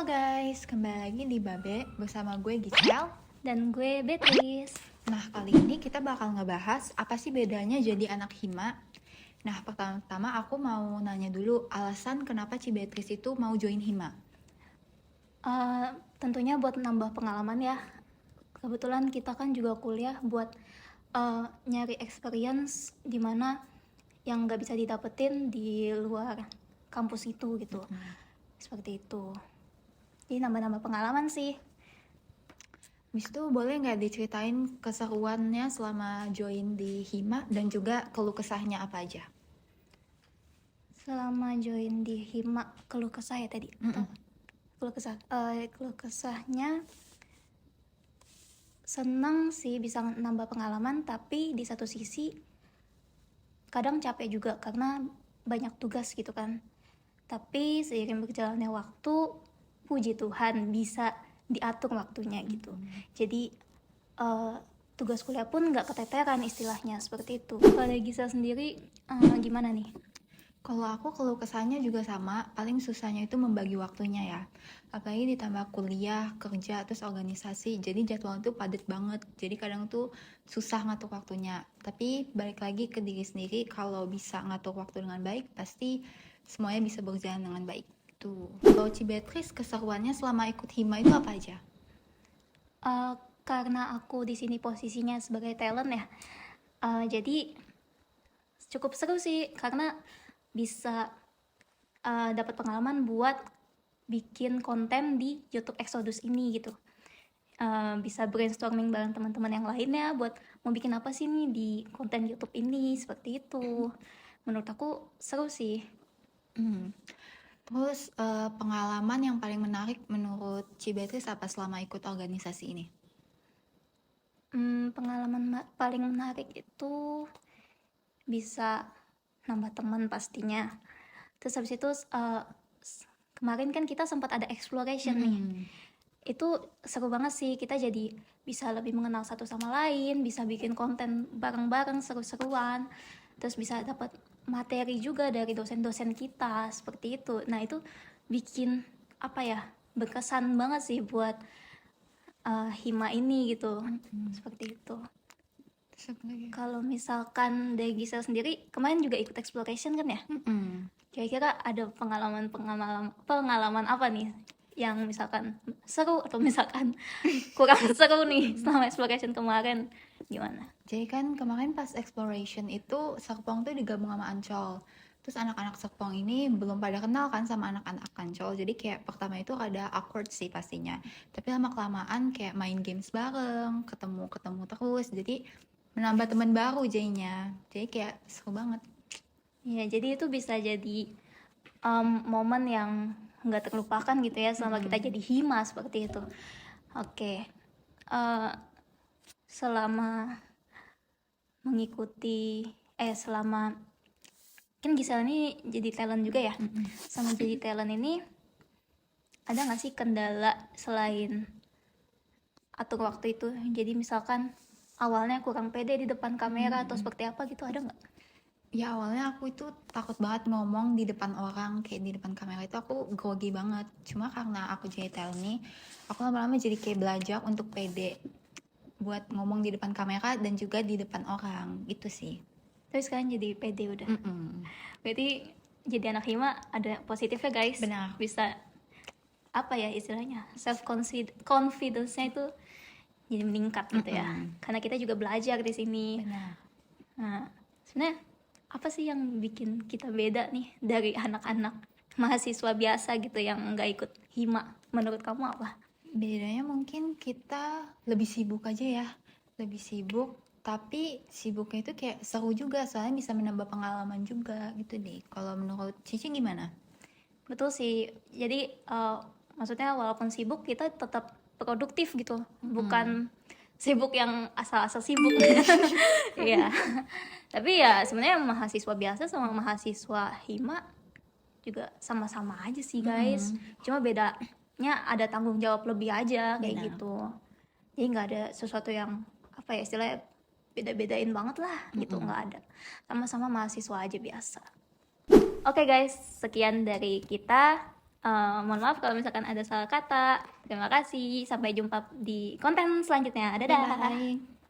guys, kembali lagi di Babe bersama gue Gisel. Dan gue Beatrice. Nah, kali ini kita bakal ngebahas apa sih bedanya jadi anak hima. Nah, pertama-tama aku mau nanya dulu alasan kenapa Ci Beatrice itu mau join hima. Tentunya buat nambah pengalaman ya. Kebetulan kita kan juga kuliah buat nyari experience dimana yang nggak bisa didapetin di luar kampus itu gitu. Seperti itu. Jadi nambah-nambah pengalaman sih. Habis itu boleh nggak diceritain keseruannya selama join di hima dan juga keluh kesahnya apa aja? Selama join di hima, keluh kesah ya tadi. Keluh kesahnya senang sih bisa nambah pengalaman, tapi di satu sisi kadang capek juga karena banyak tugas gitu kan. Tapi seiring berjalannya waktu, puji Tuhan bisa diatur waktunya gitu. Jadi tugas kuliah pun nggak keteteran istilahnya, seperti itu. Kalau dari Gisa sendiri gimana nih? Kalau aku keluh kesahnya juga sama, paling susahnya itu membagi waktunya ya. Apalagi ditambah kuliah, kerja, terus organisasi, jadi jadwal itu padat banget. Jadi kadang tuh susah ngatur waktunya. Tapi balik lagi ke diri sendiri, kalau bisa ngatur waktu dengan baik, pasti semuanya bisa berjalan dengan baik. Tuh. Kalau Ci Beatrice, keseruannya selama ikut hima itu apa aja? Karena aku di sini posisinya sebagai talent ya, jadi cukup seru sih karena bisa dapat pengalaman buat bikin konten di YouTube Exodus ini gitu. Bisa brainstorming bareng teman-teman yang lainnya buat mau bikin apa sih nih di konten YouTube ini, seperti itu. Menurut aku seru sih. Terus pengalaman yang paling menarik menurut Ci Beatrice apa selama ikut organisasi ini? Pengalaman paling menarik itu bisa nambah teman pastinya. Terus habis itu kemarin kan kita sempat ada exploration nih. Itu seru banget sih, kita jadi bisa lebih mengenal satu sama lain, bisa bikin konten bareng-bareng seru-seruan, terus bisa dapat materi juga dari dosen-dosen kita, seperti itu. Nah itu bikin berkesan banget sih buat hima ini gitu. Seperti itu. Kalau misalkan dari Gisel sendiri kemarin juga ikut exploration kan ya? Kira-kira ada pengalaman apa nih yang misalkan seru atau misalkan kurang seru nih selama exploration kemarin, gimana? Jadi kan kemarin pas exploration itu Serpong tuh digabung sama Ancol. Terus anak-anak Serpong ini belum pada kenal kan sama anak-anak Ancol. Jadi kayak pertama itu ada awkward sih pastinya. Tapi lama-kelamaan kayak main games bareng, ketemu-ketemu terus. Jadi menambah teman baru jadinya. Jadi kayak seru banget. Ya, jadi itu bisa jadi momen yang nggak terlupakan gitu ya selama kita jadi hima seperti itu. Oke. Selama mengikuti selama kan Gisel ini jadi talent juga ya. Sama jadi talent ini ada nggak sih kendala selain atur waktu itu? Jadi misalkan awalnya kurang pede di depan kamera atau seperti apa gitu, ada nggak? Ya awalnya aku itu takut banget ngomong di depan orang, kayak di depan kamera itu aku grogi banget. Cuma karena aku jadi talent nih, aku lama-lama jadi kayak belajar untuk pede buat ngomong di depan kamera dan juga di depan orang, gitu sih. Tapi sekarang jadi pede udah. Berarti jadi anak hima ada positifnya guys. Benar. Bisa istilahnya self confidence-nya itu jadi meningkat gitu ya. Karena kita juga belajar di sini. Benar. Nah, sebenarnya apa sih yang bikin kita beda nih dari anak-anak mahasiswa biasa gitu yang nggak ikut hima? Menurut kamu apa? Bedanya mungkin kita lebih sibuk aja ya. Lebih sibuk, tapi sibuknya itu kayak seru juga, soalnya bisa menambah pengalaman juga gitu deh. Kalau menurut Cici gimana? Betul sih. Jadi maksudnya walaupun sibuk kita tetap produktif gitu. Bukan sibuk yang asal-asal sibuk. Iya. Tapi ya sebenarnya mahasiswa biasa sama mahasiswa hima juga sama-sama aja sih guys. Cuma bedanya ada tanggung jawab lebih aja kayak gitu. Jadi nggak ada sesuatu yang istilahnya beda-bedain banget lah gitu, nggak ada. Sama-sama mahasiswa aja biasa. Oke guys, sekian dari kita. Mohon maaf kalau misalkan ada salah kata. Terima kasih. Sampai jumpa di konten selanjutnya. Dadah. Bye.